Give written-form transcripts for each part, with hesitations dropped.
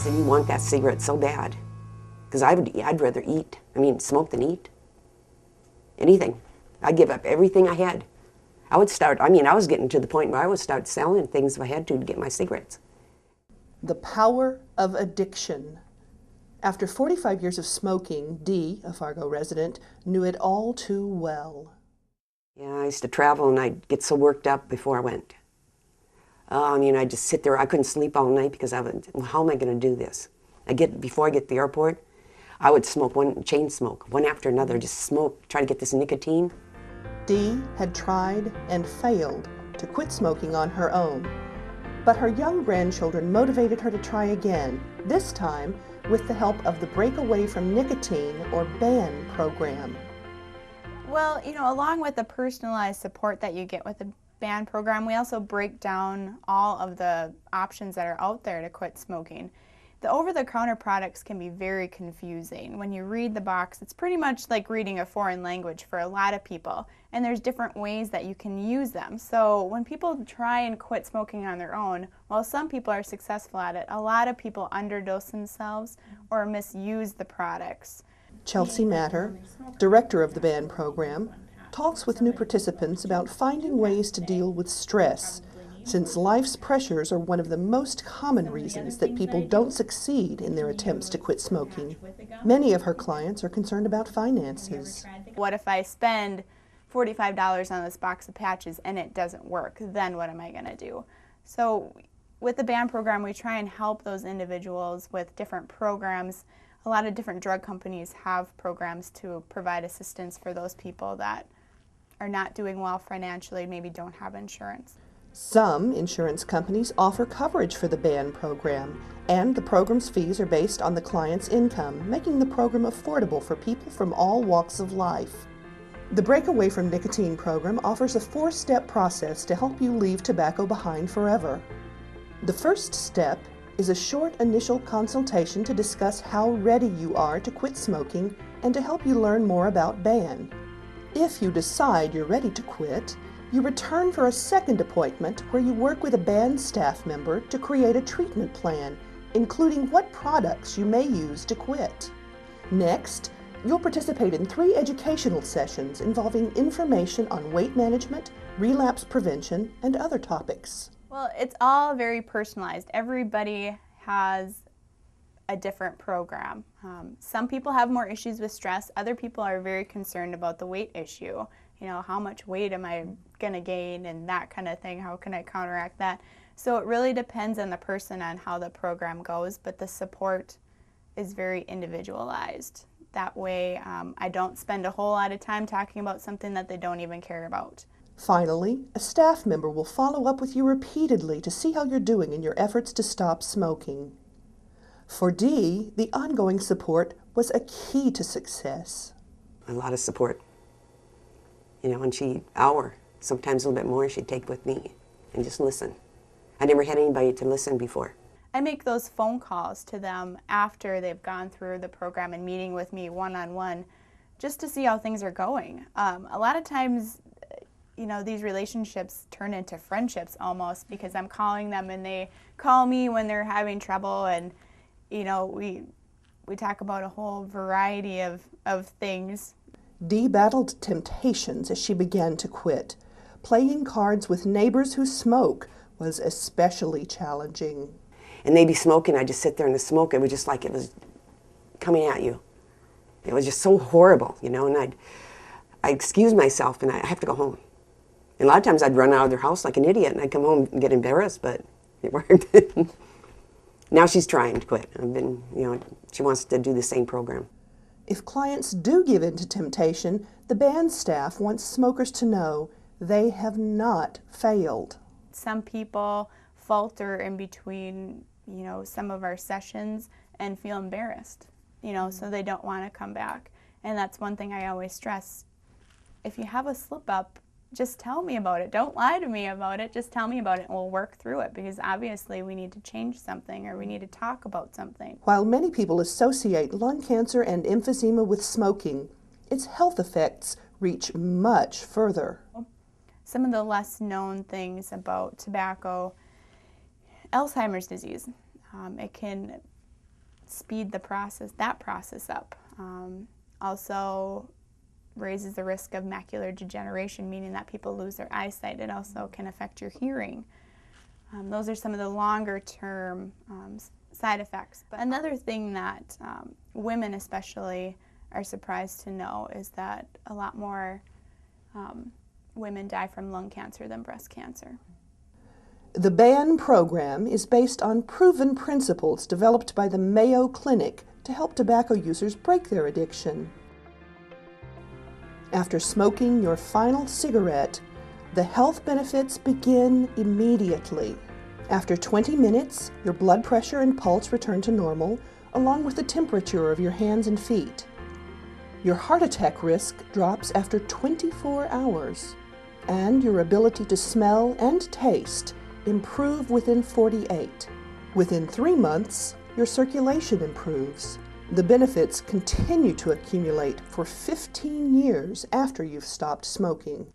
said, you want that cigarette so bad. Because I'd rather smoke than eat. Anything. I'd give up everything I had. I was getting to the point where I would start selling things if I had to get my cigarettes. The power of addiction. After 45 years of smoking, Dee, a Fargo resident, knew it all too well. Yeah, I used to travel and I'd get so worked up before I went. I'd just sit there. I couldn't sleep all night because how am I going to do this? Before I get to the airport, I would chain smoke, one after another, just smoke, try to get this nicotine. Dee had tried and failed to quit smoking on her own, but her young grandchildren motivated her to try again, this time with the help of the Break Away from Nicotine, or BAN program. Well, along with the personalized support that you get with the BAN program, we also break down all of the options that are out there to quit smoking. The over-the-counter products can be very confusing. When you read the box, it's pretty much like reading a foreign language for a lot of people, and there's different ways that you can use them. So when people try and quit smoking on their own, while some people are successful at it, a lot of people underdose themselves or misuse the products. Chelsea Matter, director of the BAN program, talks with new participants about finding ways to deal with stress, since life's pressures are one of the most common reasons that people don't succeed in their attempts to quit smoking. Many of her clients are concerned about finances. What if I spend $45 on this box of patches and it doesn't work? Then what am I going to do? So with the BAN program, we try and help those individuals with different programs. A lot of different drug companies have programs to provide assistance for those people that are not doing well financially, maybe don't have insurance. Some insurance companies offer coverage for the BAN program, and the program's fees are based on the client's income, making the program affordable for people from all walks of life. The Break Away from Nicotine program offers a 4-step process to help you leave tobacco behind forever. The first step is a short initial consultation to discuss how ready you are to quit smoking and to help you learn more about BAN. If you decide you're ready to quit, you return for a second appointment where you work with a BAN staff member to create a treatment plan, including what products you may use to quit. Next, you'll participate in 3 educational sessions involving information on weight management, relapse prevention, and other topics. Well, it's all very personalized. Everybody has a different program. Some people have more issues with stress. Other people are very concerned about the weight issue. How much weight am I going to gain and that kind of thing? How can I counteract that? So it really depends on the person on how the program goes, but the support is very individualized. That way, I don't spend a whole lot of time talking about something that they don't even care about. Finally, a staff member will follow up with you repeatedly to see how you're doing in your efforts to stop smoking. For Dee, the ongoing support was a key to success. A lot of support. And sometimes a little bit more, she'd take with me and just listen. I never had anybody to listen before. I make those phone calls to them after they've gone through the program and meeting with me one-on-one just to see how things are going. A lot of times, these relationships turn into friendships almost because I'm calling them and they call me when they're having trouble, and we talk about a whole variety of things. Dee battled temptations as she began to quit. Playing cards with neighbors who smoke was especially challenging. And they'd be smoking, I'd just sit there and the smoke, it was just like it was coming at you. It was just so horrible, and I'd excuse myself and I'd have to go home. And a lot of times I'd run out of their house like an idiot and I'd come home and get embarrassed, but it worked. Now she's trying to quit. She wants to do the same program. If clients do give in to temptation, the BAN staff wants smokers to know they have not failed. Some people falter in between, some of our sessions and feel embarrassed, so they don't want to come back. And that's one thing I always stress. If you have a slip up, just tell me about it. Don't lie to me about it. Just tell me about it and we'll work through it, because obviously we need to change something or we need to talk about something. While many people associate lung cancer and emphysema with smoking, its health effects reach much further. Some of the less known things about tobacco: Alzheimer's disease. It can speed that process up. Also raises the risk of macular degeneration, meaning that people lose their eyesight. It also can affect your hearing. Those are some of the longer term side effects. But another thing that women especially are surprised to know is that a lot more women die from lung cancer than breast cancer. The BAN program is based on proven principles developed by the Mayo Clinic to help tobacco users break their addiction. After smoking your final cigarette, the health benefits begin immediately. After 20 minutes, your blood pressure and pulse return to normal, along with the temperature of your hands and feet. Your heart attack risk drops after 24 hours, and your ability to smell and taste improve within 48. Within 3 months, your circulation improves. The benefits continue to accumulate for 15 years after you've stopped smoking.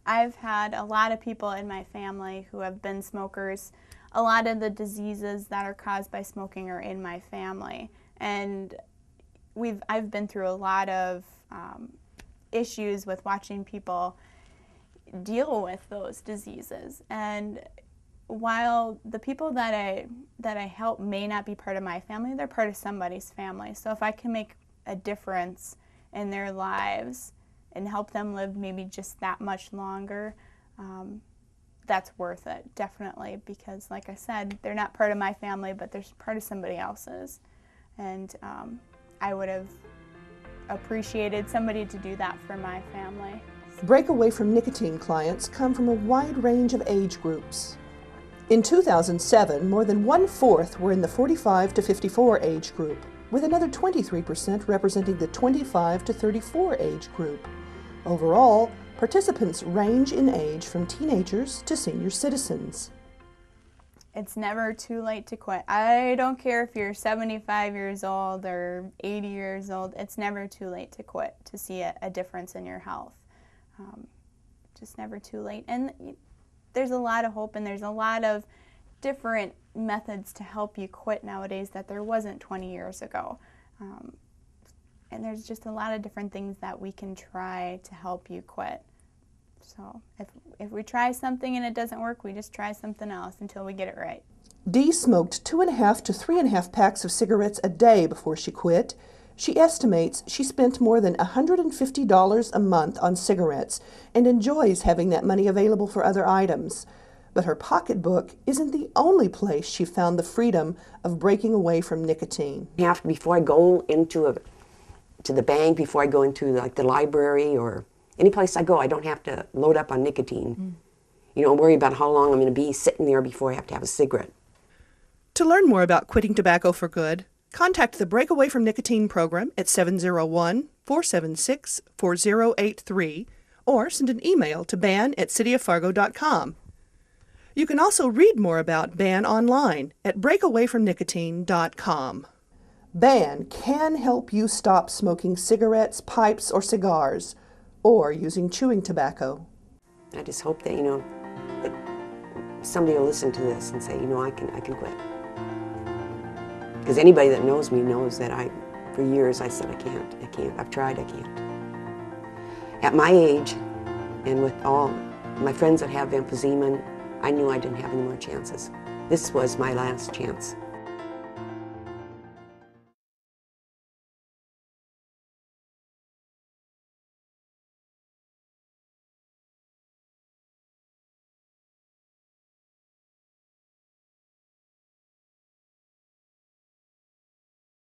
I've had a lot of people in my family who have been smokers. A lot of the diseases that are caused by smoking are in my family. And I've been through a lot of issues with watching people deal with those diseases. And while the people that I help may not be part of my family, they're part of somebody's family. So if I can make a difference in their lives and help them live maybe just that much longer, that's worth it, definitely, because like I said, they're not part of my family, but they're part of somebody else's. And I would have appreciated somebody to do that for my family. Break Away from Nicotine clients come from a wide range of age groups. In 2007, more than 1/4 were in the 45 to 54 age group, with another 23% representing the 25 to 34 age group. Overall, participants range in age from teenagers to senior citizens. It's never too late to quit. I don't care if you're 75 years old or 80 years old, it's never too late to quit, to see a difference in your health. Just never too late. And there's a lot of hope, and there's a lot of different methods to help you quit nowadays that there wasn't 20 years ago. And there's just a lot of different things that we can try to help you quit. So if we try something and it doesn't work, we just try something else until we get it right. Dee smoked 2.5 to 3.5 packs of cigarettes a day before she quit. She estimates she spent more than $150 a month on cigarettes and enjoys having that money available for other items. But her pocketbook isn't the only place she found the freedom of breaking away from nicotine. Before I go to the bank, before I go into like the library or any place I go, I don't have to load up on nicotine. You know, worry about how long I'm going to be sitting there before I have to have a cigarette. To learn more about quitting tobacco for good, contact the Break Away from Nicotine program at 701-476-4083 or send an email to ban@cityoffargo.com. You can also read more about BAN online at breakawayfromnicotine.com. BAN can help you stop smoking cigarettes, pipes, or cigars, or using chewing tobacco. I just hope that, that somebody will listen to this and say, I can quit. Because anybody that knows me knows that for years I said I can't. I've tried, I can't. At my age, and with all my friends that have emphysema, I knew I didn't have any more chances. This was my last chance.